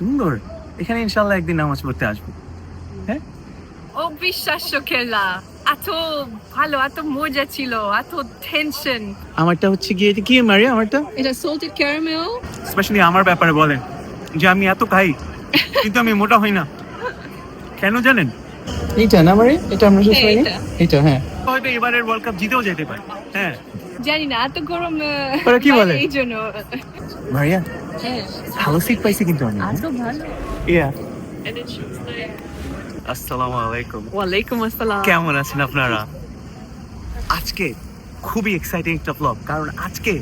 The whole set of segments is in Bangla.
সুন্দর, এখানে ইনশাল্লাহ একদিন নামাজ পড়তে আসবো। হ্যাঁ, অবিশ্বাস্য খেলা, এত ভালো, এত মজা ছিল, এত টেনশন। আমারটা হচ্ছে গিয়ে এটা কি মারিয়া? আমারটা এটা সল্টেড ক্যারামেল। স্পেশালি আমার ব্যাপারে বলেন যে আমি এত খাই কিন্তু আমি মোটা হই না, কেন জানেন? এইটা না মারি, এটা আমরা শেষ হয়নি, এটা হ্যাঁ হয়তো এবারের ওয়ার্ল্ড কাপ জিতেও যেতে পারে। হ্যাঁ জানি না, এত গরম ওরা কি বলে? এই জন্য। মারিয়া হ্যাঁ, ভালো সিট পাইছি কিন্তু আমি। এত ভালো। ইয়া, আসসালামু আলাইকুম। ওয়ালাইকুম আসসালাম। কেমন আছেন আপনারা? আজকে খুবই এক্সাইটিং একটা ব্লগ, কারণ আজকে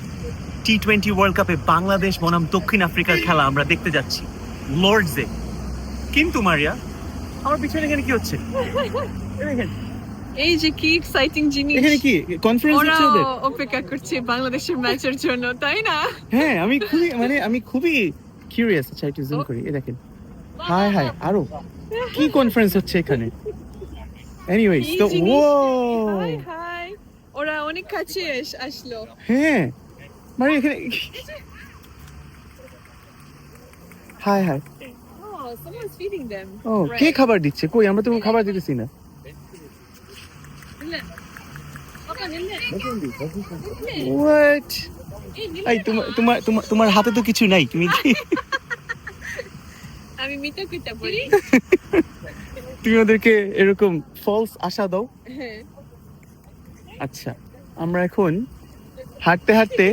টি-20 ওয়ার্ল্ড কাপে বাংলাদেশ বনাম দক্ষিণ আফ্রিকার খেলা আমরা দেখতে যাচ্ছি লর্ডসে। কিন্তু মারিয়া, আমার পিছনে এখানে কি হচ্ছে? এই যে কি এক্সাইটিং জিনিস, এখানে কি কনফারেন্স ওরা হচ্ছে ওদের? অপেক্ষা করছে বাংলাদেশের ম্যাচের জন্য, তাই না? হ্যাঁ, আমি খুবই কিউরিয়াস। আচ্ছা একটু জুম করি, এই দেখেন। হাই হাই, আরো কি কনফারেন্স হচ্ছে এখানে? এনিওয়েজ, এই তো জিনিস- ও হাই হাই, ওরা অনেক কাছে আসলো। হ্যাঁ মারিয়া এখানে high high. Oh, someone's feeding them. ও কে খাবার দিচ্ছে? কই, আমরা তো কোনো খাবার দিতেছি না। হোয়াট? এই তোমার হাতে তো কিছু নাই, তুমি কি আমি মিথ্যা কইতে পারি। তুমি ওদেরকে এরকম ফলস আশা দাও? হ্যাঁ, আচ্ছা, আমরা এখন হাঁটতে হাঁটতে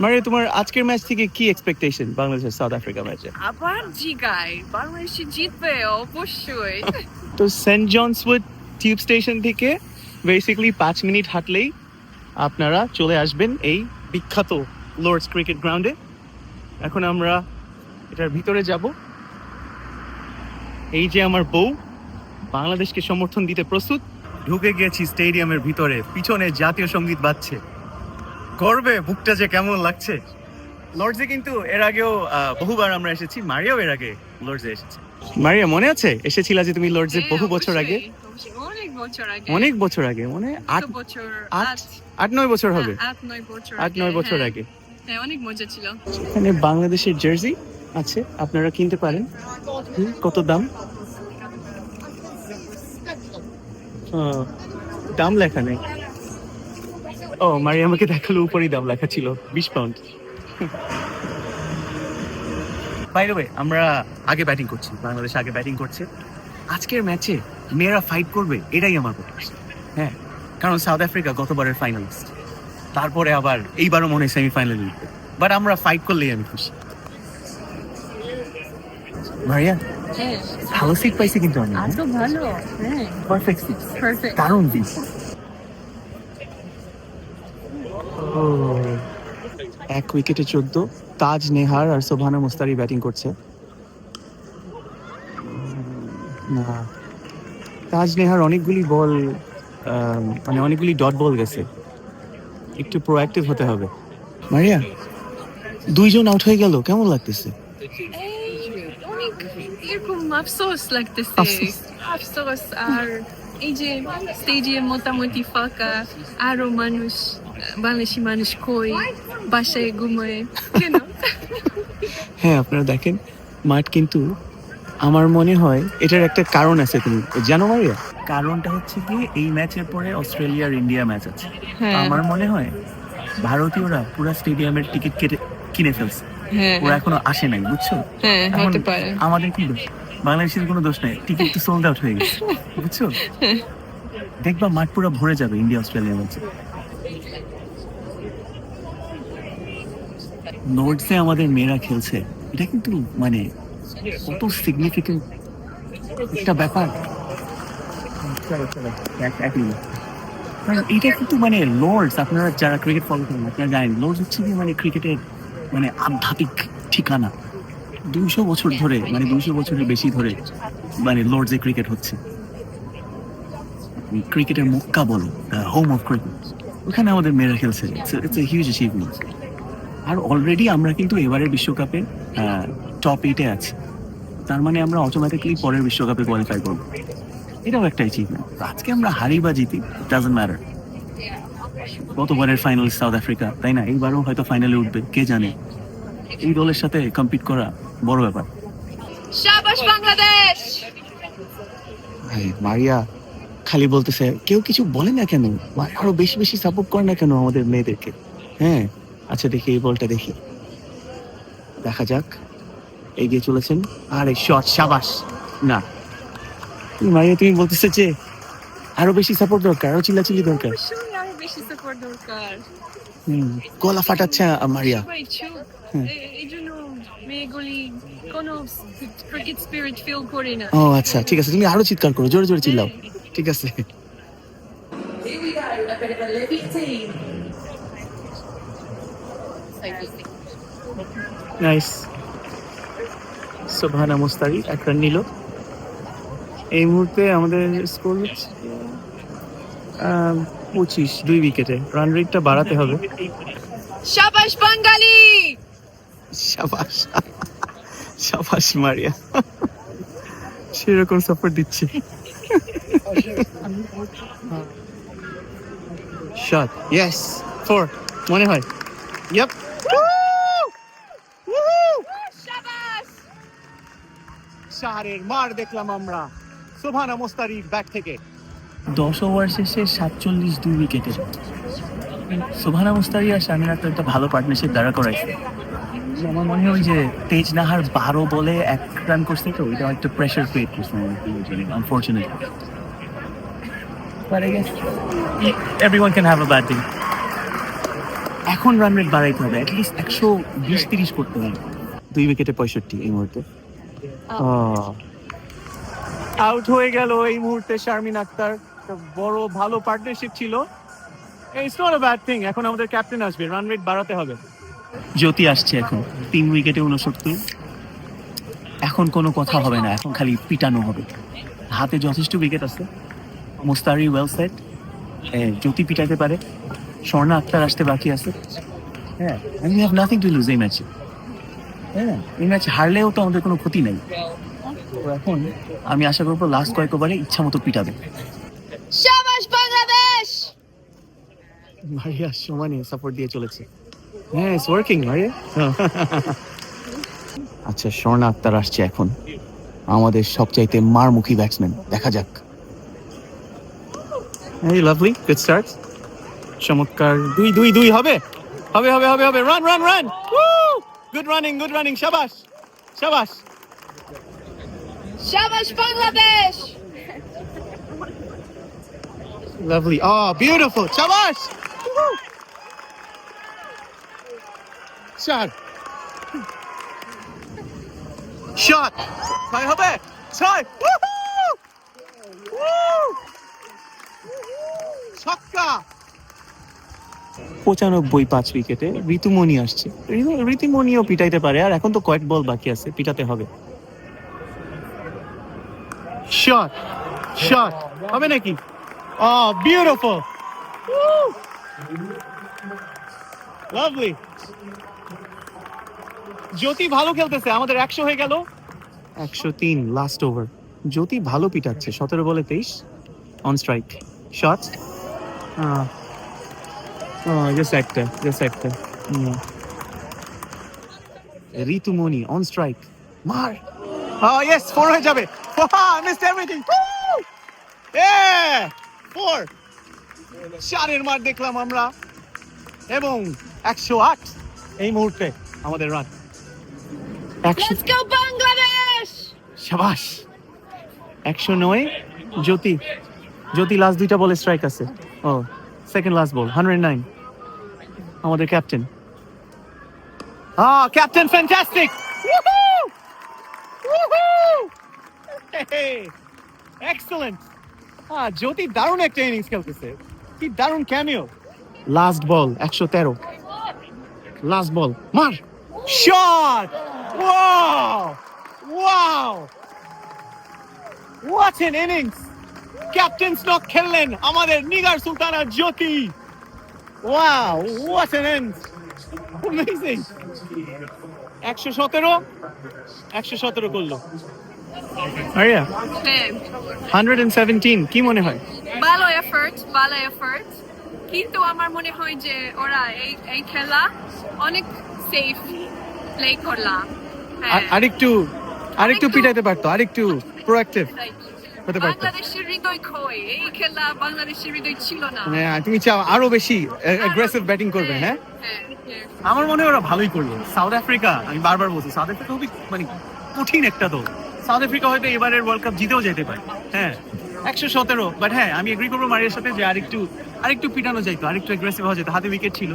মানে তোমার আজকের ম্যাচ থেকে কি এক্সপেকটেশন বাংলাদেশ সাউথ আফ্রিকা ম্যাচে? আবার জিগাই, বাংলাদেশ জিতবে অবশ্যই। তো Saint John's Wood tube station থেকে বেসিক্যালি 5 মিনিট হাঁটলেই আপনারা চলে আসবেন এই বিখ্যাত লর্ডস ক্রিকেট গ্রাউন্ডে। এখন আমরা এটার ভিতরে যাব। এই যে আমার বউ বাংলাদেশকে সমর্থন দিতে প্রস্তুত। ঢুকে গেছি স্টেডিয়ামের ভিতরে, পিছনে জাতীয় সঙ্গীত বাজছে। গর্বে বুকটা যে কেমন লাগছে। লর্ডসে কিন্তু এর আগেও বহুবার আমরা এসেছি, মারিয়াও এর আগে লর্ডসে এসেছে। মারিয়া মনে আছে এসেছিলা যে তুমি লর্ডসে হ্যাঁ, বহু বছর আগে? অবশ্যই, অনেক বছর আগে। অনেক বছর আগে, মানে কত বছর? 8-9 বছর হবে। 8-9 বছর। 8-9 বছর হ্যাঁ। আগে। হ্যাঁ, অনেক মজা ছিল। এখানে বাংলাদেশের জার্সি আছে, আপনারা কিনতে পারেন। কত দাম? দাম লেখা নেই। ও মারি আমাকে দেখালো উপরেই দাম লেখা ছিল 20 পাউন্ড। বাই দ্য ওয়ে, আমরা আগে ব্যাটিং করছি, বাংলাদেশ আগে ব্যাটিং করছে। আজকের ম্যাচে মেয়েরা ফাইট করবে এটাই আমার প্রত্যাশা। হ্যাঁ, কারণ সাউথ আফ্রিকা গতবারের ফাইনালিস্ট, তারপরে আবার এইবারও মনে হয় সেমিফাইনালে উঠবে। বাট আমরা ফাইট করলেই আমি খুশি। মারিয়া হ্যাঁ, ভালো সিট পাইছি কিন্তু আমি। এত ভালো। হ্যাঁ, পারফেক্ট সিট, পারফেক্ট। দারুণ সিট। এক উইকেটে 14, তাজ নেহার আর সোভানা মুস্তারি ব্যাটিং করছে। না, তাজ নেহার অনেকগুলি বল মানে অনেকগুলি ডট বল গেছে, একটু প্রোঅ্যাক্টিভ হতে হবে। মারিয়া 2 জন আউট হয়ে গেল, কেমন লাগতেছে? এই অনেক এরকম আফসোস লাগতেছে। আফসোস। আর এই যে স্টেডিয়াম মোটামুটি ফাঁকা, আরো মানুষ, বাংলাদেশি মানুষ কই, বাসায় ঘুমায় কেন? হ্যাঁ, আপনারা দেখেন মাঠ কিন্তু আমার মনে হয় এটার একটা কারণ আছে, তুমি জানো মারিয়া? কারণটা হচ্ছে কি, এই ম্যাচের পরে অস্ট্রেলিয়া আর ইন্ডিয়া ম্যাচ আছে। হ্যাঁ। আমার মনে হয় ভারতীয়রা পুরো স্টেডিয়ামের টিকিট কিনে ফেলছে, হ্যাঁ, ওরা এখনো আসে নাই, বুঝছো? হ্যাঁ, এখন হতে পারে। আমাদের কি দোষ? বাংলাদেশের কোনো দোষ নাই, টিকিট তো সোল্ড আউট হয়ে গেছে, বুঝছো? দেখবা মাঠ পুরো ভরে যাবে ইন্ডিয়া অস্ট্রেলিয়া ম্যাচে। লর্ডসে আমাদের মেয়েরা খেলছে, এটা কিন্তু মানে কত সিগনিফিকেন্ট একটা ব্যাপার। মানে এটা কিন্তু মানে লর্ডস, আপনারা যারা ক্রিকেট ফলো করেন আপনারা জানেন লর্ডস হচ্ছে কি মানে ক্রিকেটের মানে আধ্যাত্মিক ঠিকানা। 200 বছর ধরে, মানে 200 বছরের বেশি ধরে মানে লর্ডসে ক্রিকেট হচ্ছে। ক্রিকেটের মক্কা বলো, হোম অফ ক্রিকেট, ওখানে আমাদের মেয়েরা খেলছে। It's a huge achievement. আর অলরেডি আমরা কিন্তু এবারের বিশ্বকাপে টপ 8-এ আছি, তার মানে আমরা অটোমেটিকলি পরের বিশ্বকাপে কোয়ালিফাই করবো, এটাও একটা অ্যাচিভমেন্ট। আজকে আমরা হারি বা জিতি, ডাজন্ট ম্যাটার। গতবারের ফাইনালিস্ট সাউথ আফ্রিকা, তাই না? এইবারও হয়তো ফাইনালে উঠবে, কে জানে। এই দলের সাথে কম্পিট করা বড় ব্যাপার। শাবাশ বাংলাদেশ। মারিয়া খালি বলতেছে কেউ কিছু বলে না কেন, আরো বেশি বেশি সাপোর্ট করে না কেন আমাদের মেয়েদেরকে। হ্যাঁ আচ্ছা দেখি এই বলটা দেখি, দেখা যাক। এগিয়ে চলেছেন, আরে শট, শাবাশ। না মারিয়া তুমি বলতেছে যে আরো বেশি সাপোর্ট দরকার, আরো চিল্লাচিল্লি দরকার। অবশ্যই আরো বেশি সাপোর্ট দরকার। গলা ফাটাচ্ছে মারিয়া। সবাই চুপ। হুম। এই জন্য মেয়েগুলি কোনো ক্রিকেট স্পিরিট ফিল করে না। ও আচ্ছা ঠিক আছে, তুমি আরো চিৎকার করো, জোরে জোরে চিল্লাও। ঠিক আছে। Here we go, a bit of a living team. Nice. Sobhana Mostary এক রান নিল। এই মুহূর্তে আমাদের স্কোর 25, 2 উইকেটে। রান রেটটা বাড়াতে হবে। শাবাশ বাঙালি। শাবাশ শাবাশ মারিয়া, সেরকম সাপোর্ট দিচ্ছে। শট, ইয়েস, 4 মনে হয়। ইয়েপ, শাবাশ। চারের মার দেখলাম আমরা সোভানা মুস্তারির ব্যাট থেকে। 10 ওভার শেষে 47, 2 উইকেটে। সোভানা মুস্তারি আর শামিন আক্তার একটা ভালো পার্টনারশিপ দাঁড়া করাইছে। আমার মনে হয় যে তেজ নাহার 12 বলে 1 রান করছে, তো এটা একটা প্রেশার ক্রিয়েট করছে unfortunately. But I guess everyone can have a bad day. এখন রান রেট বাড়াইতে হবে, অ্যাটলিস্ট 120-30 করতে হবে। 2 উইকেটে 65 এই মুহূর্তে। আউট হয়ে গেল এই মুহূর্তে শারমিন আক্তার। একটা বড় ভালো পার্টনারশিপ ছিল। It's not a bad thing. এখন আমাদের ক্যাপ্টেন আসবে, রান রেট বাড়াতে হবে। জ্যোতি আসছে এখন 3 উইকেটে 69। এখন কোনো কথা হবে না, এখন খালি পিটানো হবে। হাতে যথেষ্ট উইকেট আছে। মুস্তারি ওয়েল সেট, জ্যোতি পিটাতে পারে। স্বর্ণা আক্তার আসতে বাকি আছে। হ্যাঁ, we have nothing to lose এই ম্যাচে। হ্যাঁ, এই ম্যাচ হারলেও তো আমাদের কোনো ক্ষতি নাই। তো এখন আমি আশা করবো লাস্ট কয়েক ওভারে ইচ্ছা মতো পিটাবে। শাবাশ বাংলাদেশ। মারিয়া সমানে সাপোর্ট দিয়ে চলেছে। হ্যাঁ, ইটস ওয়ার্কিং মারিয়া। আচ্ছা, স্বর্ণা আক্তার আসছে এখন, আমাদের সবচাইতে মারমুখী ব্যাটসম্যান। দেখা যাক। এই লাভলি, গুড স্টার্ট। চমৎকার। 2 হবে হবে হবে হবে হবে। Run run run. Good running, শাবাশ শাবাশ। শাবাশ Bangladesh. Lovely. Oh, beautiful. Shabash. Shot. Shot. Try হবে. Try. Woohoo! Woo! ছক্কা। 95, 5 উইকেটে ঋতুমণি আসছে। ঋতুমণিও পিটাইতে পারে, আর এখন তো কয়েক বল বাকি আছে, পিটাতে হবে। শট শট হবে নাকি? Oh, beautiful. Woo! Lovely. জ্যোতি ভালো খেলতেছে, আমাদের 100 হয়ে গেল। 103 লাস্ট ওভার। জ্যোতি ভালো পিটাচ্ছে, 17 বলে 23 অন স্ট্রাইক। শট, just একটা ঋতুমণি অন স্ট্রাইক। মার। Yes, 4 হয়ে যাবে। I missed everything. Woo! Yeah! 4 চারের মার দেখলাম আমরা, এবং 108 এই মুহূর্তে আমাদের রান। Let's go Bangladesh. শাবাশ। 109 জ্যোতি লাস্ট 2টা বলে স্ট্রাইক আছে। Second last ball 109। আমাদের captain, captain fantastic. Excellent. Jyoti দারুণ একটা ইনিংস খেলতেছে, কি দারুণ cameo. Last ball 113, last ball, মার। Shot. Wow, what an innings. Captain স্টক খেললেন আমাদের Nigar Sultana Jyoti. Wow, what an innings, amazing. 117 করলো। আরিয়া, 117 কি মনে হয়? ভালো এফর্ট, কিন্তু আমার মনে হয় যে ওরা এই খেলা অনেক সেফ প্লে করলাম। আরেকটু আরেকটু পিটাইতে পারতো, আরেকটু প্রোঅ্যাক্টিভ হতে পারতো। বাংলাদেশের হৃদয় খোয়, এই খেলা বাংলাদেশের হৃদয় ছিল না। মানে তুমি চাও আরো বেশি অ্যাগ্রেসিভ ব্যাটিং করবে, হ্যাঁ? আমার মনে হয় ওরা ভালোই করলো। সাউথ আফ্রিকা, আমি বারবার বলছি, সাউথ আফ্রিকা খুবই মানে কঠিন একটা দল। সাউথ আফ্রিকা হয়তো এবারের ওয়ার্ল্ড কাপ জিতেও যেতে পারে, হ্যাঁ 117, বাট হ্যাঁ আমি এগ্রি করবো মারিয়ার সাথে যে আরেকটু পিটানো যাইতো, আরেকটু অ্যাগ্রেসিভ হওয়া যেত। হাতে উইকেট ছিল।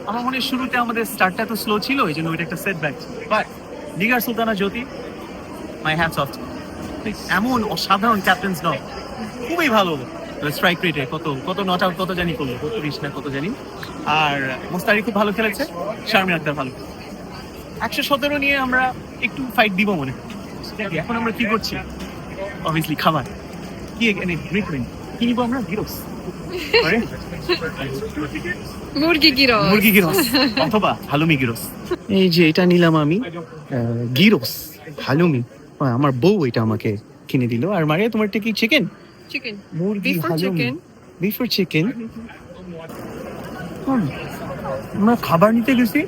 আমার মনে হয় শুরুতে আমাদের স্টার্টটা তো স্লো ছিল, এই জন্য ওইটা একটা setback. But Nigar Sultana Jyoti, my hats off. এমন অসাধারণ ক্যাপ্টেন্স দল, খুবই ভালো স্ট্রাইক রেটে, কত নট আউট কত জানি করলো, 32 না কত জানি। আর মোস্তারি খুব ভালো খেলেছে, শারমিন আক্তার ভালো। 117 নিয়ে আমরা একটু ফাইট দিব মনে হয়। এখন আমরা কি করছি? অবভিয়াসলি খাবার কি এখানে ট্রিটমেন্ট কি নিবো আমরা? গিরোস, মুরগি গিরোস অথবা হালুমি গিরোস। এই যে এটা নিলাম আমি, গিরোস হালুমি। আমার বউ এটা আমাকে কিনে দিল। আর মারিয়া তোমারটা কি? চিকেন, চিকেন, মুরগি, Beef or halloumi, chicken? Beef আর চিকেন। আমরা খাবার নিতে গেছি,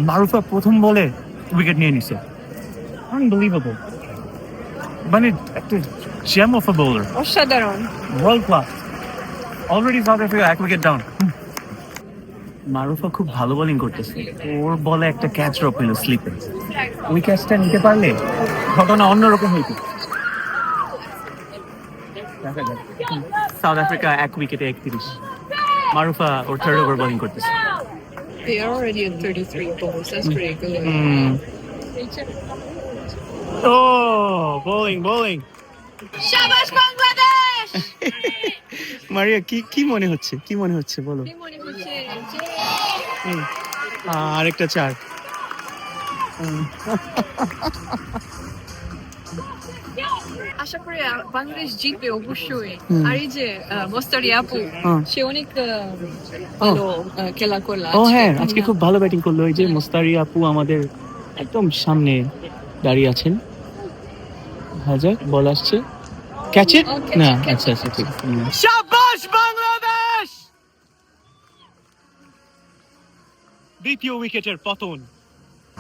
মারুফা প্রথম বলে উইকেট নিয়ে নিছে। আনবিলিভেবল, মানে একটা জেম অফ আ বোলার, অসাধারণ। World class. Already south Africa 1 wicket down. Marufa খুব ভালো বোলিং করতেছে। ওর বলে একটা ক্যাচ ড্রপ হলো স্লিপে। ওই ক্যাচটা নিতে পারলে ঘটনা অন্যরকম হইতো। সাউথ আফ্রিকা 1 উইকেটে 31। মারুফা ওর থার্ড ওভার বোলিং করতেছে। They are already at 33 balls. That's pretty good. Bowling. শাবাশ বাংলাদেশ! মারিয়া কি মনে হচ্ছে? বলো। কি মনে হচ্ছে? আরেকটা 4। আশা করি বাংলাদেশ জিতবে অবশ্যই। আর এই যে মোস্তারি আপু, সে অনেক ভালো খেলা করলো। ও হ্যাঁ, আজকে খুব ভালো ব্যাটিং করলো। এই যে মোস্তারি আপু আমাদের একদম সামনে দাঁড়িয়ে আছেন। হাজার বল আসছে, ক্যাচ ইট না? আচ্ছা ঠিক আছে। শাবাশ বাংলাদেশ! দ্বিতীয় উইকেটের পতন,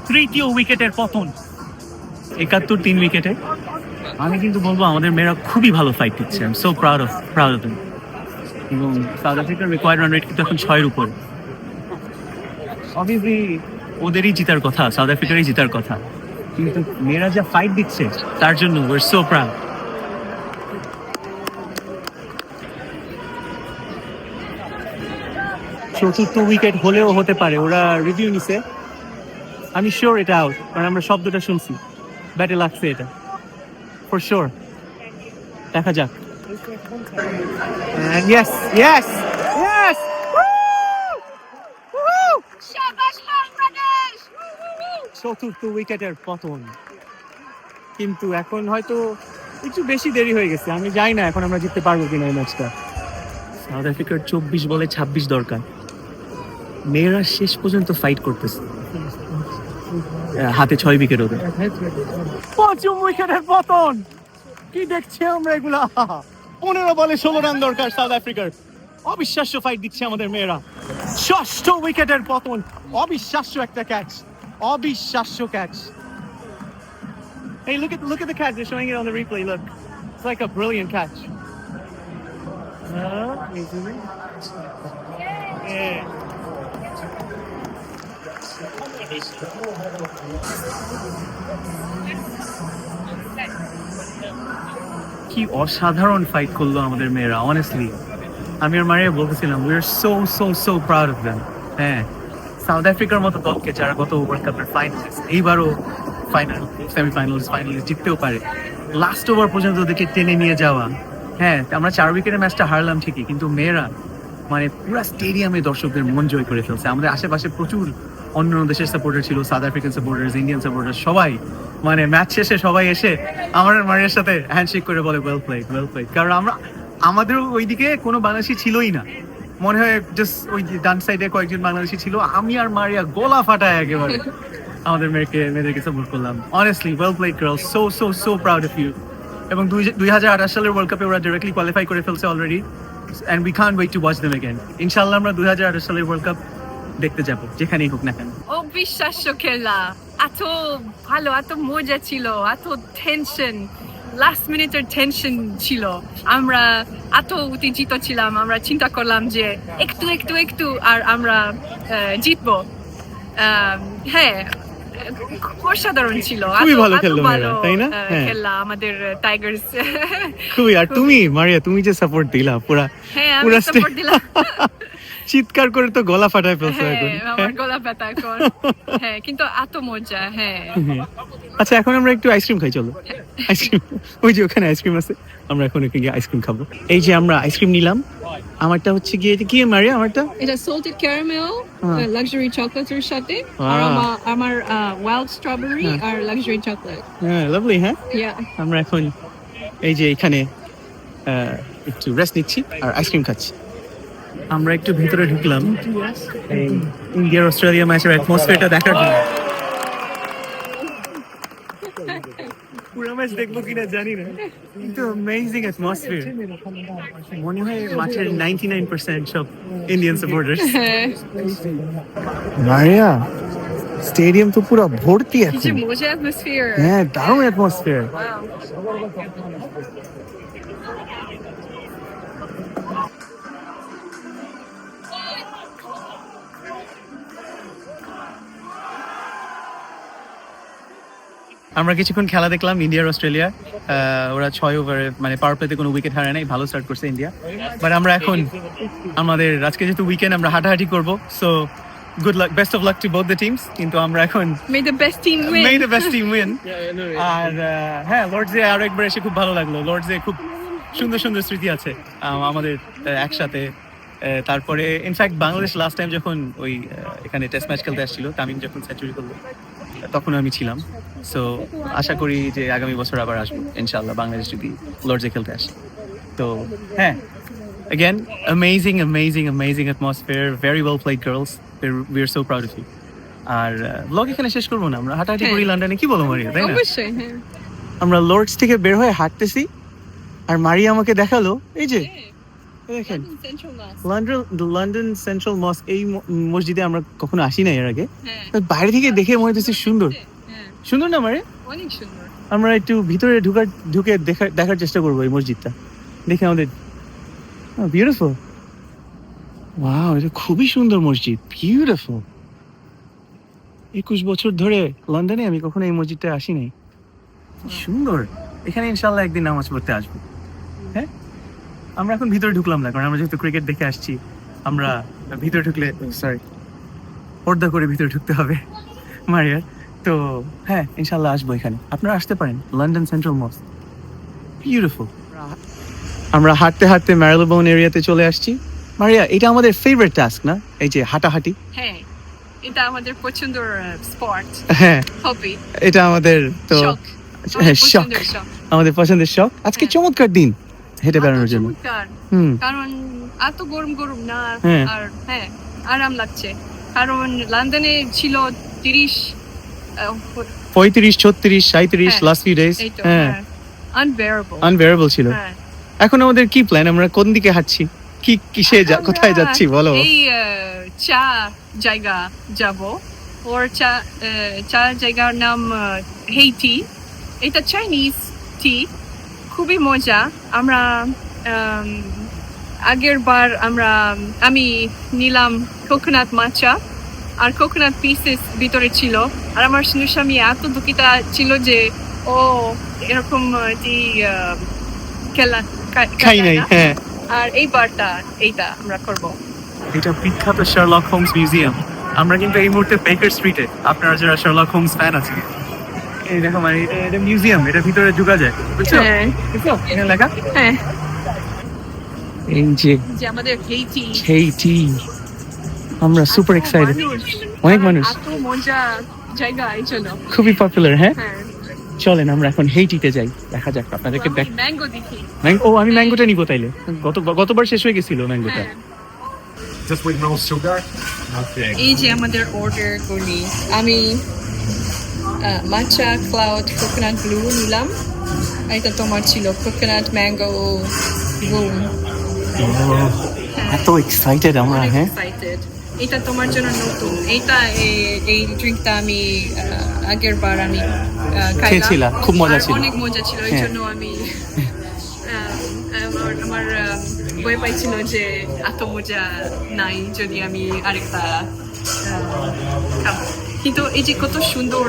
তৃতীয় উইকেটের পতন, 71 3 উইকেটে। আমি কিন্তু বলবো আমাদের মেয়েরা খুবই ভালো ফাইট দিচ্ছে। I am so proud of them. এবং সাউথ আফ্রিকার রিকোয়ার্ড রান রেট কিন্তু এখন 6-এর উপর। অবভিয়াসলি ওদেরই জেতার কথা, সাউথ আফ্রিকারই জেতার কথা, কিন্তু মেয়েরা যা ফাইট দিচ্ছে তার জন্য উই আর সো প্রাউড। চতুর্থ উইকেট হলেও হতে পারে, ওরা রিভিউ নিছে। আমি শিওর এটা আউট, কারণ আমরা শব্দটা শুনছি। ব্যাটে লাগছে এটা ফর শিওর। দেখা যাক। ইয়েস। শাবাশ বাংলাদেশ! চতুর্থ উইকেটের পতন, কিন্তু এখন হয়তো একটু বেশি দেরি হয়ে গেছে। আমি জানি না এখন আমরা জিততে পারবো কিনা এই ম্যাচটা। সাউথ আফ্রিকার 24 বলে 26 দরকার। মেয়েরা শেষ পর্যন্ত ফাইট করতেছে। হাতে 6 উইকেট ওদের। পঞ্চম উইকেটের পতন, কি দেখছি আমরা এগুলা? 15 বলে 16 রান দরকার সাউথ আফ্রিকার। অবিশ্বাস্য ফাইট দিচ্ছে আমাদের মেয়েরা। ষষ্ঠ উইকেটের পতন, অবিশ্বাস্য একটা ক্যাচ, অবিশ্বাস্য catch. Hey, look at the catch. They're showing it on the replay. Look, it's like a brilliant catch. Yeah. কি অসাধারণ ফাইট করলো আমাদের মেয়েরা। অনেস্টলি আমি আর মারিয়া বলতেছিলাম, we are so proud of them. হ্যাঁ, সাউথ আফ্রিকার মতো দলকে যারা গত ওয়ার্ল্ড কাপের ফাইনালিস্ট, এইবারও ফাইনাল, সেমিফাইনালিস্ট, জিততেও পারে, লাস্ট ওভার পর্যন্ত ওদেরকে টেনে নিয়ে যাওয়া। হ্যাঁ, আমরা 4 উইকেটের ম্যাচটা হারলাম ঠিকই, কিন্তু মেয়েরা মানে পুরো স্টেডিয়ামে দর্শকদের মন জয় করে ফেলছে। আমাদের আশেপাশে প্রচুর অন্য দেশের সাপোর্টার ছিল, south African supporters, Indian supporter, সবাই মানে ম্যাচ শেষে সবাই এসে আমার মারিয়ার সাথে হ্যান্ডশেক করে বলে ওয়েল প্লেড। কারণ আমাদের ওইদিকে কোনো বাংলাদেশি ছিলই না, মনে হয় জাস্ট ওই ডান সাইডে কয়েকজন বাংলাদেশি ছিল। আমি আর মারিয়া গোলা ফাটায় একেবারে আমাদের মেয়েদেরকে সাপোর্ট করলাম। Honestly well played girls, so proud of you. এবং 2028 সালের ওয়ার্ল্ড কাপে ওরা ডাইরেক্টলি কোয়ালিফাই করে ফেলছে already, and we can't wait to watch them again. ইনশাআল্লাহ আমরা 2028 সালের ওয়ার্ল্ড কাপ দেখতে যাব, যেখানেই হোক না কেন। অবিশ্বাস্য খেলা। এত ভালো, এত মজা ছিল, এত টেনশন, লাস্ট মিনিটের টেনশন ছিল। আমরা এত উত্তেজিত ছিলাম, আমরা চিন্তা করলাম যে একটু একটু একটু আর আমরা জিতবো। হ্যাঁ, অসাধারণ ছিল। খুবই এত- ভালো এত খেললো ভালো, মেয়েরা, তাই না? হ্যাঁ। খেলা আমাদের টাইগার্স। খুবই। আর তুমি মারিয়া, তুমি যে সাপোর্ট দিলা পুরা হ্যাঁ, আমি পুরা সাপোর্ট দিলাম। চিৎকার করে তো গলা ফাটায় ফেলছো হ্যাঁ, এখন। আমার গলা ব্যথা এখন। হ্যাঁ, কিন্তু এত মজা। হ্যাঁ, আচ্ছা, এখন আমরা একটু আইসক্রিম খাই, চলো। আইসক্রিম, ওই যে ওখানে আইসক্রিম আছে, আমরা এখন ওখানে গিয়ে আইসক্রিম খাবো। এই যে আমরা আইসক্রিম নিলাম, আমারটা হচ্ছে গিয়ে, এটা কি মারিয়া আমারটা? এটা সল্টেড ক্যারামেল লাক্সারি চকলেটের সাথে, আর আমার ওয়াইল্ড স্ট্রবেরি আর লাক্সারি চকলেট। হ্যাঁ, লাভলি। হ্যাঁ, ইয়া, আমরা এখন এই যে এখানে একটু রেস্ট নিচ্ছি আর আইসক্রিম খাচ্ছি। আমরা একটু ভিতরে ঢুকলাম এই ইন্ডিয়া অস্ট্রেলিয়া ম্যাচের অ্যাটমসফিয়ারটা দেখার জন্য। পুরো ম্যাচ দেখবো কিনা জানি না, কিন্তু অ্যামেজিং অ্যাটমসফিয়ার। মনে হয় মাঠের 99% সব ইন্ডিয়ান সাপোর্টার্স। মারিয়া, স্টেডিয়াম তো পুরো ভর্তি কি যে এখন। মজা অ্যাটমসফিয়ার। হ্যাঁ, দারুণ অ্যাটমসফিয়ার। আমরা কিছুক্ষণ খেলা দেখলাম ইন্ডিয়ার অস্ট্রেলিয়া। ওরা 6 ওভারে মানে পাওয়ার প্লেতে কোনো উইকেট হারায় নাই, ভালো স্টার্ট করছে ইন্ডিয়া। বাট আমরা এখন আমাদের আজকে যেহেতু উইকেন্ড, আমরা হাঁটাহাঁটি করবো। So good luck, best of luck to both the teams. কিন্তু আমরা এখন May the best team win. May the best team win. আর হ্যাঁ, লর্ডসে আরো একবার এসে খুব ভালো লাগলো। লর্ডসে খুব সুন্দর সুন্দর স্মৃতি আছে আমাদের একসাথে। তারপরে ইনফ্যাক্ট বাংলাদেশ লাস্ট টাইম যখন ওই এখানে টেস্ট ম্যাচ খেলতে আসছিল, তামিম যখন সেঞ্চুরি করলো, তখন আমি ছিলাম। সো আশা করি যে আগামী বছর আবার আসবো ইনশাআল্লাহ, বাংলাদেশ যদি লর্ডসে খেলতে আসে। তো হ্যাঁ, again amazing atmosphere, very well played girls, we're so proud of you. আর ব্লগ এখানে শেষ করবো না, আমরা হাঁটাহাঁটি করি লন্ডনে, কি বলো মারিয়া, তাই না? অবশ্যই, হ্যাঁ। আমরা লর্ডস থেকে বের হয়ে হাঁটতেছি, আর মারিয়া আমাকে দেখালো এই যে দেখেন Central Mass. London central mosque. এই মসজিদে আমরা কখনো আসি না এর আগে। হ্যাঁ, বাইরে থেকে দেখে মনে হচ্ছে সুন্দর হ্যাঁ, সুন্দর না মারে? অনেক সুন্দর। আমরা একটু ভিতরে ঢুকে দেখার চেষ্টা করবো এই মসজিদটা, দেখে আমাদের বিউটিফুল। ওয়াও, এটা খুবই সুন্দর মসজিদ, বিউটিফুল। 21 বছর ধরে লন্ডনে আমি কখনো এই মসজিদটা আসি নাই। সুন্দর। এখানে ইনশাল্লাহ একদিন নামাজ পড়তে আসবো। হ্যাঁ, আমরা এখন ভিতরে ঢুকলাম না, কারণ আমরা যেহেতু ক্রিকেট দেখে আসছি। আমরা ভিতরে ঢুকলে পর্দা করে ভিতরে ঢুকতে হবে মারিয়ার। তো হ্যাঁ, ইনশাল্লাহ আসবো এখানে, আপনারা আসতে পারেন। London central mosque, beautiful. আমরা হাঁটতে হাঁটতে ম্যারেলবোন এরিয়াতে চলে আসছি। মারিয়া, এটা আমাদের ফেভারিট টাস্ক না, এই যে হাঁটাহাঁটি? হ্যাঁ, এটা আমাদের পছন্দের স্পোর্ট, হ্যাঁ, হবি, এটা আমাদের তো শখ। হ্যাঁ, শখ, আমাদের পছন্দের শখ। আজকে হ্যাঁ। চমৎকার দিন হেঁটে বেড়ানোর জন্য। হুম, কারণ এত গরম গরম না, হ্যাঁ। আর হ্যাঁ, আরাম লাগছে। কারণ লন্ডনে ছিল 30, 35, 36, 37 হ্যাঁ, লাস্ট ফিউ ডেজ। এই তো, হ্যাঁ, আনবেয়ারেবল। আনবেয়ারেবল ছিল। হ্যাঁ, এখন আমাদের কি প্ল্যান? আমরা কোন দিকে হাঁটছি? কোথায় যাচ্ছি বলো? এই চা জায়গা যাব। ওর চা জায়গার নাম হেইটি। এটা চাইনিজ টি, খুবই মজা। আমরা আগের বার আমি নিলাম কোকোনাট মাচা, আর কোকোনাট পিসেস ভিতরে ছিল। আর আমার স্বামী এত দুঃখিত ছিল যে ও এরকম খেলা খাই নাই। হ্যাঁ, আর এই বারটা এইটা আমরা করব। এটা বিখ্যাত শার্লক হোমস মিউজিয়াম। আমরা কিন্তু এই মুহূর্তে বেকার স্ট্রিটে। আপনারা যারা শার্লক হোমস ফ্যান আছেন, এই দেখো মানে এটা মিউজিয়াম, এটা ভিতরে ঢোকা যায়, বুঝছো? হ্যাঁ, এখানে লেখা। হ্যাঁ, এই যে যে আমাদের হেইটি। হেইটি, আমরা সুপার এক্সাইটেড। অনেক মানুষ, এত মজা জায়গা, এই জন্য খুবই পপুলার। হ্যাঁ, হ্যাঁ। চলেন আমরা এখন হেইটিতে যাই, দেখা যাক। আপনাদেরকে দেখ। ম্যাঙ্গো দেখি। ও, আমি ম্যাঙ্গোটা নিবো তাইলে। গতবার শেষ হয়ে গেছিল ম্যাঙ্গোটা। হ্যাঁ। Just with no sugar? Okay. এই যে আমাদের অর্ডার করি, আমি মাচা ক্লাউড কোকোনাট ব্লু নিলাম। এটা তোমার ছিল কোকোনাট ম্যাঙ্গো রুম। এত এক্সাইটেড আমরা। হ্যাঁ, এক্সাইটেড। এটা তোমার জন্য নতুন। এই ড্রিঙ্কটা আমি আগের বার আমি খাইলাম। খেয়েছিলা, খুব মজা আর ছিল। অনেক মজা ছিল, এই হ্যাঁ। জন্য আমি আমার ভয় পাইছিল যে এত মজা নাই যদি আমি আরেকটা খাবো। কিন্তু এই যে কত সুন্দর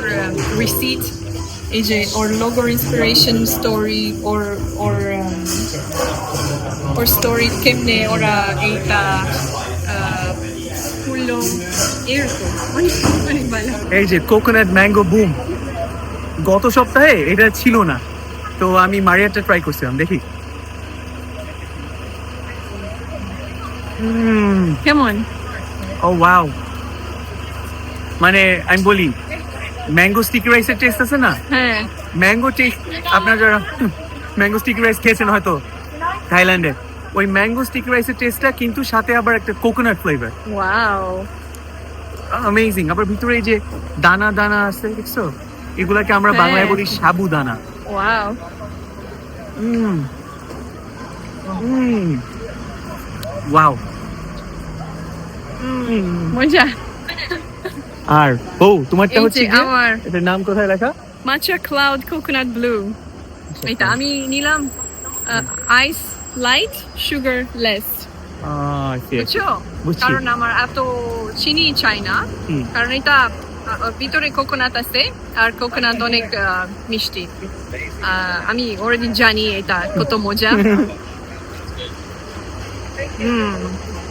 রিসিট, এই যে ওর লোগোর ইন্সপিরেশন স্টোরি, ওর স্টোরি কেমনে ওরা এইটা করলো, এরকম অনেক অনেক ভালো। এই যে কোকোনাট ম্যাঙ্গো বুম, গত সপ্তাহে এটা ছিল না, তো আমি মারিয়াটা ট্রাই করছিলাম, দেখি। কেমন? ও ওয়াও, মানে আমি বলি ম্যাঙ্গো স্টিকি রাইসের টেস্ট আছে না, হ্যাঁ, ম্যাঙ্গো টেস্ট। আপনারা যারা ম্যাঙ্গো স্টিকি রাইস খেয়েছেন হয়তো থাইল্যান্ডে, ওই ম্যাঙ্গো স্টিকি রাইসের টেস্টটা কিন্তু সাথে আবার একটা কোকোনাট ফ্লেভার, ওয়াও। অ্যামেজিং। আবার ভিতরে এই যে দানা দানা আছে, দেখছো, এগুলাকে আমরা হ্যাঁ। বাংলায় বলি সাবু দানা। ওয়াও। ওয়াও। মজা। আর ও তোমারটা এই হচ্ছে যে যে আমার এটার নাম কোথায় লেখা? মাচা ক্লাউড কোকোনাট ব্লু। এটা আমি নিলাম আইস লাইট সুগার লেস, বুঝছো? বুঝছি। কারণ আমার এত চিনি চাই না, হুম। কারণ এটা ভিতরে কোকোনাট আছে আর কোকোনাট অনেক মিষ্টি। আমি অলরেডি জানি এটা কত মজা।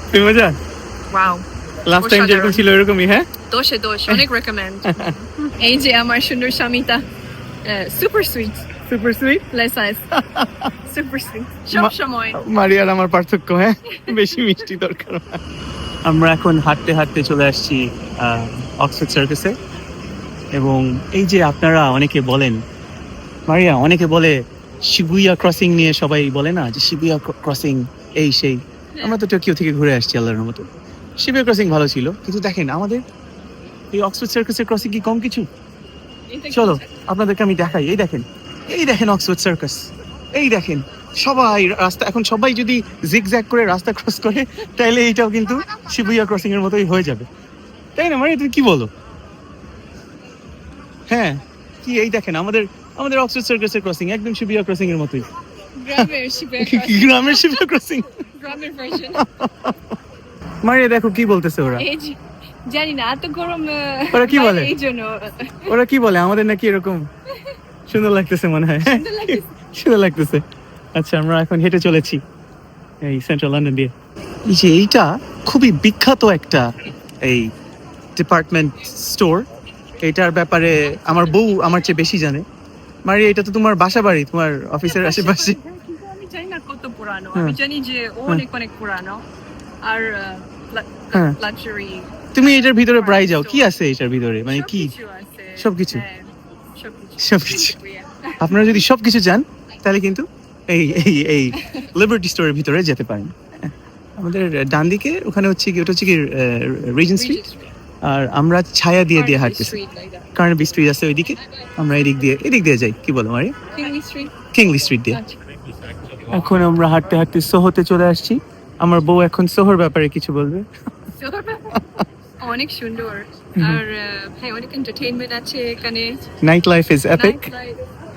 তুমি মজা? ওয়াও, লাস্ট টাইম যেরকম ছিল এরকমই, হ্যাঁ? দোষে দোষ, অনেক রেকমেন্ড। এই যে আমার সুন্দর স্বামীটা, super sweet, super sweet. Less ice, super sweet সব সময়। মারিয়ার আমার পার্থক্য, হ্যাঁ, বেশি মিষ্টি দরকার। আমরা এখন হাঁটতে হাঁটতে চলে আসছি অক্সফোর্ড সার্কাসে, এবং এই যে আপনারা অনেকে বলেন, মারিয়া অনেকে বলে শিবুয়া ক্রসিং নিয়ে, সবাই বলে না যে শিবুয়া ক্রসিং এই সেই। আমরা তো টোকিও থেকে ঘুরে আসছি আল্লাহর মতো। শিবুয়া ক্রসিং ভালো ছিল, কিন্তু দেখেন আমাদের এই অক্সফোর্ড সার্কাসের ক্রসিং কি কম কিছু? চলো আপনাদেরকে আমি দেখাই। এই দেখেন অক্সফোর্ড সার্কাস, এই দেখেন সবাই রাস্তা, এখন সবাই যদি জিগজ্যাগ করে রাস্তা ক্রস করে, তাহলে এইটাও কিন্তু শিবুয়া ক্রসিং এর মতোই হয়ে যাবে, তাই না? মানে তুমি কি বলো? হ্যাঁ, কি এই দেখেন আমাদের অক্সফোর্ড সার্কাসের ক্রসিং একদম শিবুয়া ক্রসিং এর মতোই। গ্রামের শিবে গ্রামের শিবুয়া ক্রসিং। গ্রামের ভার্সন। মারিয়া দেখো কি বলতেছে ওরা। এই যে জানি না, এত গরম ওরা কি বলে? এই জন্য ওরা কি বলে আমাদের নাকি এরকম সুন্দর লাগতেছে মনে হয়? সুন্দর লাগতেছে। আচ্ছা, আমরা এখন হেঁটে চলেছি এই সেন্ট্রাল লন্ডন দিয়ে। এই যে এইটা খুবই বিখ্যাত একটা এই ডিপার্টমেন্ট স্টোর, এটার ব্যাপারে আমার বউ আমার চেয়ে বেশি জানে। মারি, এটা তো তোমার বাসা বাড়ি, তোমার অফিসের আশেপাশে। কিন্তু আমি জানি না কত পুরানো, হ্যাঁ। আমি জানি যে অনেক অনেক পুরানো। আর হ্যাঁ। লাক্সারি। তুমি এটার ভিতরে প্রায় যাও, কি আছে এটার ভিতরে, মানে কি? সবকিছু? সবকিছু। আপনারা যদি সবকিছু চান তাহলে কিন্তু এই লিবার্টি স্টোরের ভিতরে যেতে পারেন। আমাদের ডান দিকে ওখানে হচ্ছে কি, ওটা হচ্ছে কি রিজেন্ট স্ট্রিট, আর আমরা ছায়া দিয়ে দিয়ে হাঁটতেছি। কার্নাবি স্ট্রিট আছে ওইদিকে, আমরা এদিক দিয়ে যাই। কি বলো মারি? কিংলি স্ট্রিট দিয়ে। এখন আমরা হাঁটতে হাঁটতে সোহোতে চলে আসছি। আমার বউ এখন সোহোর ব্যাপারে কিছু বলবে। অনেক সুন্দর, আর হ্যাঁ অনেক এন্টারটেইনমেন্ট আছে এখানে। Night life is epic.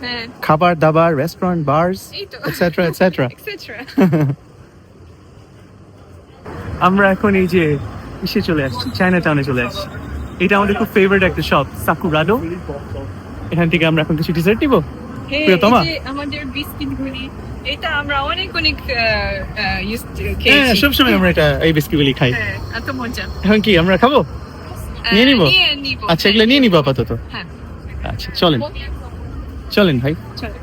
হ্যাঁ, খাবার দাবার, রেস্টুরেন্ট, বার্স, এই তো। Etcetera etcetera. এটসেট্রা। আমরা এখন এই যে ইসে চলে আসছি, চায়না টাউনে চলে আসছি। এটা আমাদের খুব ফেভারিট একটা শপ, সাকুরাডো। এখান থেকে আমরা এখন কিছু ডিজার্ট নিব। হ্যাঁ, প্রিয়তমা? এই যে আমাদের বিস্কিট গুলি, এটা আমরা অনেক ইউজ হ্যাঁ, খেয়েছি। সবসময় আমরা এই বিস্কিটগুলি খাই। হ্যাঁ, এত মজা। এখন কি আমরা খাবো? নিয়ে নিবো? নিবো। আচ্ছা, এগুলো নিয়ে নিবো আপাতত। হ্যাঁ, আচ্ছা, চলেন ভাই। চলো।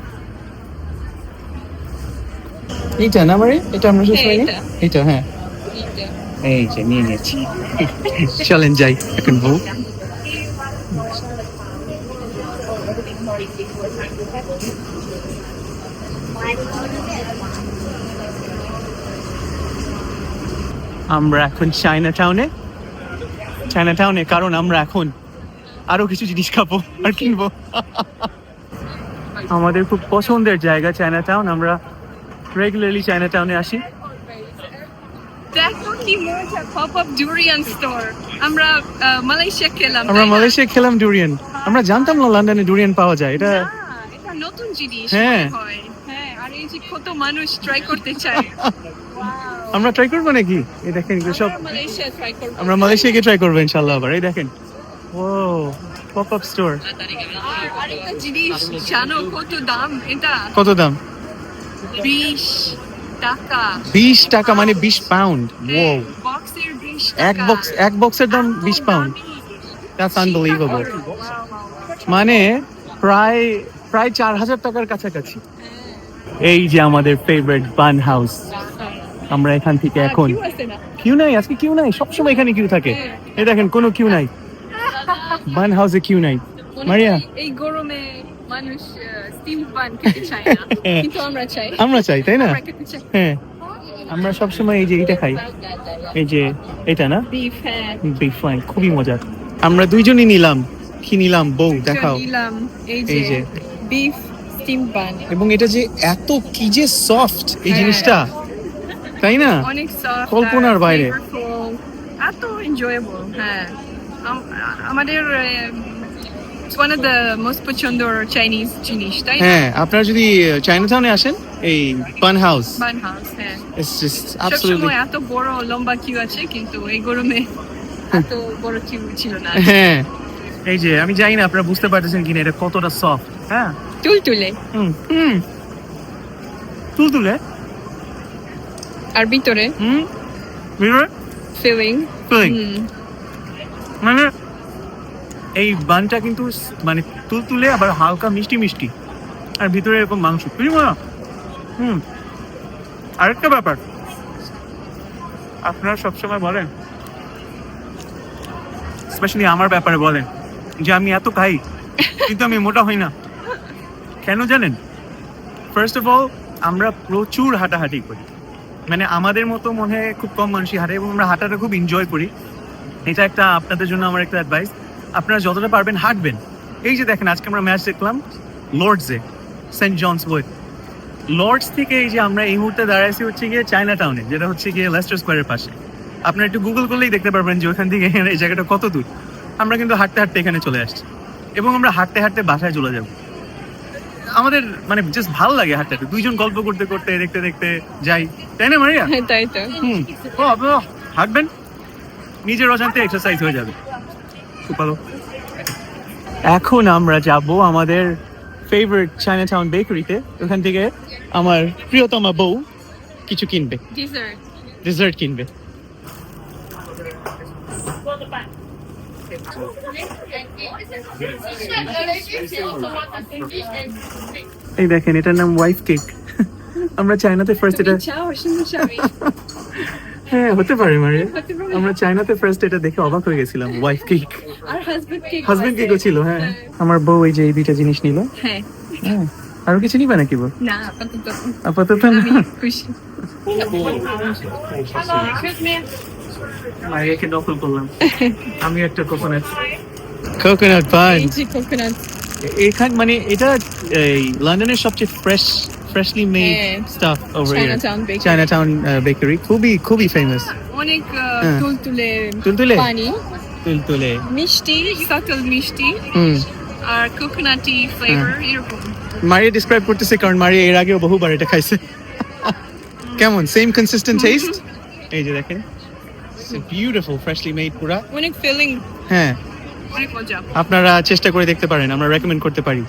এইটা না মানে, এটা আমরা সবসময় নিই। এটা। এইটা, হ্যাঁ, এইটা। এই যে নিয়ে নিয়েছি। চলেন যাই এখন বউ। আমরা এখন চায়না টাউনে, কারণ আমরা এখন আরো কিছু জিনিস খাবো আর কিনবো। আমাদের খুব পছন্দের জায়গা চায়না টাউন, আমরা রেগুলারলি চায়না টাউনে আসি। দেখো কি মজা, পপ আপ ডুরিয়ান স্টোর। আমরা মালয়েশিয়া খেলাম, আমরা মালয়েশিয়া খেলাম ডুরিয়ান। আমরা জানতাম না লন্ডনে ডুরিয়ান পাওয়া যায়, এটা না, এটা নতুন জিনিস হ্যাঁ। মনে হয়। হ্যাঁ, আর এই যে কত মানুষ ট্রাই করতে চায়। আমরা ট্রাই করবো নাকি? এই দেখেন এগুলো সব আমরা মালয়েশিয়া ট্রাই করব। আমরা মালয়েশিয়া ট্রাই করবো ইনশাল্লাহ আবার। এই দেখেন ও পপ আপ স্টোর। আর আরেকটা জিনিস জানো কত দাম এটা? কত দাম? 20 টাকা। 20 টাকা মানে 20 পাউন্ড। ও হ্যাঁ, বক্সের 20 টাকা। এক বক্সের দাম 20 পাউন্ড। That's unbelievable. মানে প্রায় 4000 টাকার কাছাকাছি। এই যে আমাদের ফেভারিট বান হাউস, আমরা এখান থেকে এখন কিউ আছে না? কিউ নাই, আজকে কিউ নাই, সবসময় এখানে কিউ থাকে। এই দেখেন কোনো কিউ নাই, বান হাউসে কিউ নাই। মারিয়া এই গরমে মানুষ স্টিম পান খেতে চায় না, কিন্তু আমরা চাই। আমরা চাই, তাই না? আমরা খেতে চাই। হ্যাঁ, আমরা সবসময় এই যে এটা খাই, এই যে এটা না বিফ, হ্যাঁ। বিফ ফ্রাই, খুবই মজা। আমরা দুইজনই নিলাম। কি নিলাম বউ দেখাও। দিলাম এই এই যে যে বিফ স্টিম পান। এবং এটা যে এত কি যে সফট এই হ্যাঁ। জিনিসটা, তাই না? অনেক সফট, কল্পনার বাইরে। এত এনজয়েবল। হ্যাঁ, আমাদের ওয়ান অফ দ্য মোস্ট পছন্দের চাইনিজ জিনিস, তাই না? হ্যাঁ, আপনারা যদি চায়না টাউনে আসেন, এই বান হাউস, বান হাউস, হ্যাঁ। It's just absolutely. সবসময় এত বড় লম্বা কিউ আছে, কিন্তু এই গরমে এত বড় কিউ ছিল না। হ্যাঁ, এই যে আমি জানি না আপনারা বুঝতে পারতেছেন কিনা এটা কতটা সফট। হ্যাঁ, তুলতুলে। হুম হুম তুলতুলে। আর ভিতরে হুম ভিতরে ফিলিং। ফিলিং, মানে এই বানটা কিন্তু মানে তুলতুলে আবার হালকা মিষ্টি মিষ্টি, আর ভিতরে এরকম মাংস, খুবই মজা। আরেকটা ব্যাপার, আপনারা সবসময় বলেন, স্পেশালি আমার ব্যাপারে বলেন যে আমি এত খাই কিন্তু আমি মোটা হই না। কেন জানেন? ফার্স্ট অফ অল আমরা প্রচুর হাঁটাহাঁটি করি, মানে আমাদের মতো মনে হয় খুব কম মানুষই হাঁটে, এবং আমরা হাঁটাটা খুব এনজয় করি। এটা একটা আপনাদের জন্য আমার একটা অ্যাডভাইস, আপনারা যতটা পারবেন হাঁটবেন। এই যে দেখেন আজকে আমরা ম্যাচ দেখলাম লর্ডসে, সেন্ট জনস ওয়েড। লর্ডস থেকে এই যে আমরা এই মুহূর্তে দাঁড়াইছি হচ্ছে গিয়ে চায়না টাউনে, যেটা হচ্ছে গিয়ে লেস্টার স্কোয়ারের পাশে। আপনারা একটু গুগল করলেই দেখতে পারবেন যে ওখান থেকে এই জায়গাটা কত দূর। আমরা কিন্তু হাঁটতে হাঁটতে এখানে চলে আসছি, এবং আমরা হাঁটতে হাঁটতে বাসায় চলে যাব। আমাদের মানে জাস্ট ভালো লাগে হাঁটতে হাঁটতে, দুইজন গল্প করতে করতে দেখতে দেখতে যাই, তাই না মারিয়া? হ্যাঁ, তাই তো। ও আপনারা হাঁটবেন, নিজের অজান্তে এক্সারসাইজ হয়ে যাবে, খুব ভালো। এখন আমরা যাব আমাদের ফেভারিট চায়না টাউন বেকারিতে। ওখান থেকে আমার প্রিয়তমা বউ কিছু কিনবে, ডিজার্ট। ডেজার্ট কিনবে। এই দেখেন, এটার নাম ওয়াইফ কেক। আমরা চায়নাতে ফার্স্ট এটা, চাও সুন্দর চাবি। হ্যাঁ হতে পারে মারিয়া, হতে পারে। আমরা চায়নাতে ফার্স্ট এটা দেখে অবাক হয়ে গেছিলাম, ওয়াইফ কেক। আর হাজবেন্ড কেক। হাজবেন্ড কেকও ছিল। হ্যাঁ, আমার বউ এই যে এই দুইটা জিনিস নিল। হ্যাঁ। হ্যাঁ, আরো কিছু নিবা নাকি বউ? না, আপাতত আপাতত না। আমি খুশি। মারিয়াকে দখল করলাম। আমি একটা কোকোনাট পান। এই যে কোকোনাট। এখান মানে এটা এই লন্ডনের সবচেয়ে ফ্রেশলি মেড হ্যাঁ। Staff over here. Chinatown bakery. Chinatown bakery খুবই ফেমাস। অনেক হ্যাঁ। তুলতুলে তুলতুলে? পানি, তুলতুলে। মিষ্টি, সাটল মিষ্টি, আর কোকোনাটি ফ্লেভার এরকম। মারিয়া ডিসক্রাইব করতেছে, কারণ মারিয়া এর আগেও বহুবার এটা খাইছে। কেমন সেম কনসিস্টেন্ট টেস্ট? এই যে দেখেন, বিউটিফুল ফ্রেশলি মেড পুরা। অনেক ফিলিং, হ্যাঁ, অনেক মজা। আপনারা চেষ্টা করে দেখতে পারেন, আমরা রেকমেন্ড করতে পারি।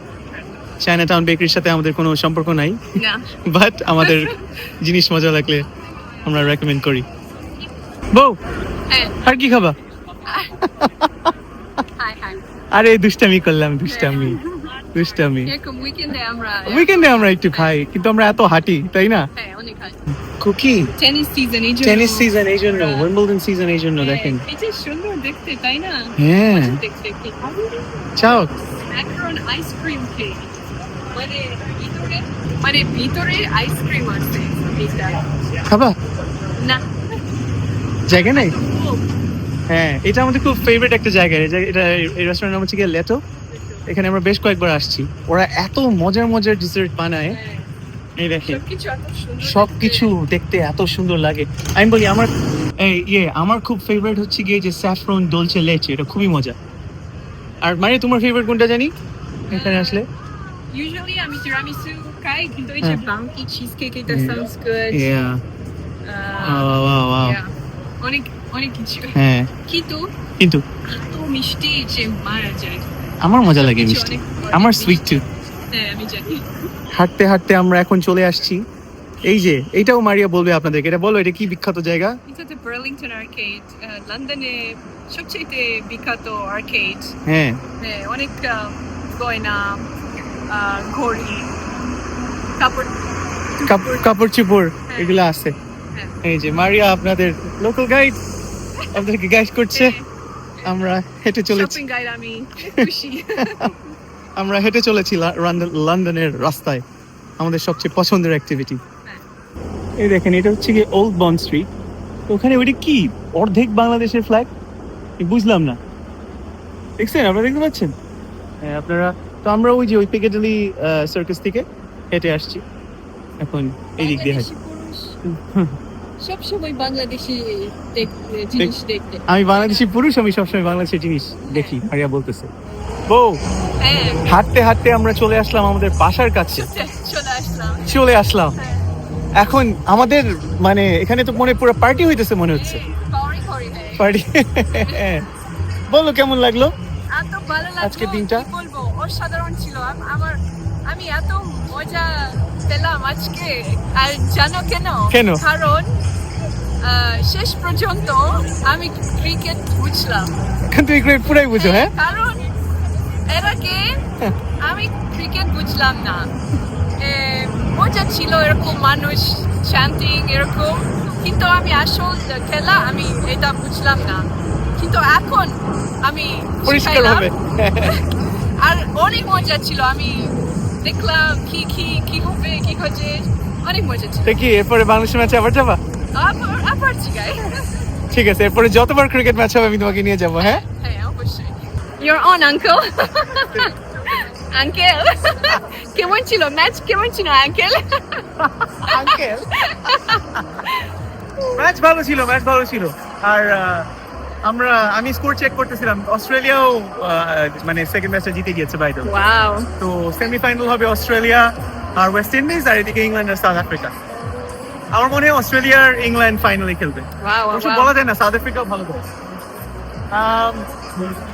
চায়নাটাউন বেকারির সাথে আমাদের কোনো সম্পর্ক নাই, না, বাট আমাদের জিনিস মজা লাগলে আমরা রেকমেন্ড করি। বউ, হ্যাঁ, আর কি খাবা? High high. আরে দুষ্টামি করলাম, দুষ্টামি। এরকম উইকেন্ডে আমরা উইকেন্ডে আমরা একটু খাই, কিন্তু আমরা এত হাঁটি, তাই না? হ্যাঁ, অনেক হাই। কুকি, টেনিস সিজন এই জন্য। টেনিস সিজন এই জন্য, উইম্বলডন সিজন এই জন্য, দেখেন। এই যে সুন্দর দেখতে, তাই না? হ্যাঁ, দেখতে কি চাও? ম্যাকারন আইসক্রিম কেক, মানে ভিতরে আইসক্রিম আছে এটা। খাবা? না, জায়গা নেই? হ্যাঁ, এটা আমাদের খুব ফেভারিট একটা জায়গা। এটা এই রেস্টুরেন্ট নাম হচ্ছে গিয়ে লেটো। এখানে আমরা বেশ কয়েকবার আসছি। ওরা এত মজার ডিজার্ট বানায়, এই দেখেন সবকিছু এত সুন্দর। সবকিছু দেখতে এত সুন্দর লাগে। আমি বলি আমার খুব ফেভারিট হচ্ছে গিয়ে যে স্যাফরন ডলচে লেচে, এটা খুবই মজা। আর মানে তোমার ফেভারিট কোনটা জানি এখানে আসলে? Usually আমি tiramisu খাই, কিন্তু এই যে হ্যাঁ। bounty cheesecake এটা sounds good. Yeah. Wow. অনেক অনেক কিছু। হ্যাঁ কিন্তু কিন্তু এত মিষ্টি যে মারা যায়। আমার মজা লাগে কিছু মিষ্টি, অনেক- আমার অনেক সুইট টু। হ্যাঁ আমি জানি। হাঁটতে হাঁটতে আমরা এখন চলে আসছি এই যে, এইটাও মারিয়া বলবে আপনাদেরকে, এটা বলো এটা কি বিখ্যাত জায়গা? এটা তো বার্লিংটন আর্কেড, লন্ডনে সবচেয়ে বিখ্যাত আর্কেড। হ্যাঁ হ্যাঁ, অনেক গয়না, ঘড়ি, কাপড় কাপড় চোপড় হ্যাঁ। এগুলো আছে। হ্যাঁ। এই যে মারিয়া আপনাদের লোকাল গাইড আপনাদেরকে গাইড করছে। আমরা হেঁটে চলেছি, শপিং গাইড আমি খুশি। আমরা হেঁটে চলেছি লন্ডনের রাস্তায়, আমাদের সবচেয়ে পছন্দের অ্যাক্টিভিটি। এই দেখেন এটা হচ্ছে কি ওল্ড বন্ড স্ট্রিট। ওখানে ওইটা কি অর্ধেক বাংলাদেশের ফ্ল্যাগ, বুঝলাম না। দেখছেন, আপনারা দেখতে পাচ্ছেন? হ্যাঁ আপনারা, তো আমরা ওই যে ওই পিকেডেলি সার্কাস থেকে হেঁটে আসছি এখন এই দিক দিয়ে হাঁটি। সব সময় বাংলাদেশি জিনিস দেখতে। আমি বাংলাদেশি পুরুষ, আমি সবসময় বাংলাদেশের জিনিস দেখি, মারিয়া বলতেছে। বউ, হ্যাঁ, হাঁটতে হাঁটতে আমরা চলে আসলাম আমাদের বাসার কাছে, চলে আসলাম। চলে আসলাম। এখন আমাদের মানে এখানে তো মনে পুরো পার্টি হইতেছে মনে হচ্ছে, পার্টি। বলো কেমন লাগলো এত ভালো লাগলো, আজকের দিনটা? কি বলবো, অসাধারণ ছিল। আমি এত মজা পেলাম আজকে। আর জানো কেন? কেন? কারণ শেষ পর্যন্ত আমি ক্রিকেট বুঝলাম। এখন তুই পুরাই বুঝো? হ্যাঁ, কারণ এর আগে আমি ক্রিকেট বুঝলাম না। মজা ছিল এরকম মানুষ চ্যান্টিং এরকম, কিন্তু আমি আসল খেলা আমি এটা বুঝলাম না। কিন্তু এখন আমি পরিষ্কার শিখাইলাম। হবে। আর অনেক মজা ছিল। আমি দেখলাম কি হবে, কি হচ্ছে, অনেক মজা ছিল। তো কি এরপরে বাংলাদেশের ম্যাচে আবার যাবা? আবার জিগাই। ঠিক আছে, এরপরে যতবার ক্রিকেট ম্যাচ হবে আমি তোমাকে নিয়ে যাবো। হ্যাঁ, হ্যাঁ অবশ্যই। You're on, uncle. আঙ্কেল কেমন ছিল ম্যাচ? কেমন ছিল আঙ্কেল? আঙ্কেল ম্যাচ ভালো ছিল, ম্যাচ ভালো ছিল। আর আমি স্কোর চেক করতেছিলাম, অস্ট্রেলিয়াও মানে সেকেন্ড ম্যাচে জিতে গিয়েছে বাই দ্য ওয়ে। ওয়াও, তো সেমিফাইনাল হবে অস্ট্রেলিয়া আর ওয়েস্ট ইন্ডিজ, আর এদিকে ইংল্যান্ড আর সাউথ আফ্রিকা। আমার মনে হয় অস্ট্রেলিয়া আর ইংল্যান্ড ফাইনালে খেলবে। ওয়াও, অবশ্য বলা যায় না, সাউথ আফ্রিকাও ভালো করে।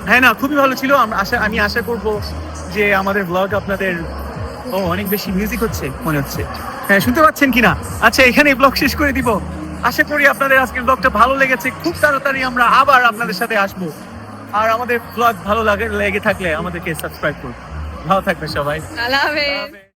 হ্যাঁ না, খুবই ভালো ছিল। আমি আশা করব যে আমাদের ব্লগ আপনাদের অনেক বেশি মিউজিক হচ্ছে মনে হচ্ছে। হ্যাঁ, শুনতে পাচ্ছেন কিনা? আচ্ছা, এখানে ব্লগ শেষ করে দিব। আশা করি আপনাদের আজকের ব্লগটা ভালো লেগেছে। খুব তাড়াতাড়ি আমরা আবার আপনাদের সাথে আসবো। আর আমাদের ব্লগ ভালো লেগে থাকলে আমাদেরকে সাবস্ক্রাইব করুন। ভালো থাকবে সবাই। আল্লাহ হাফেজ।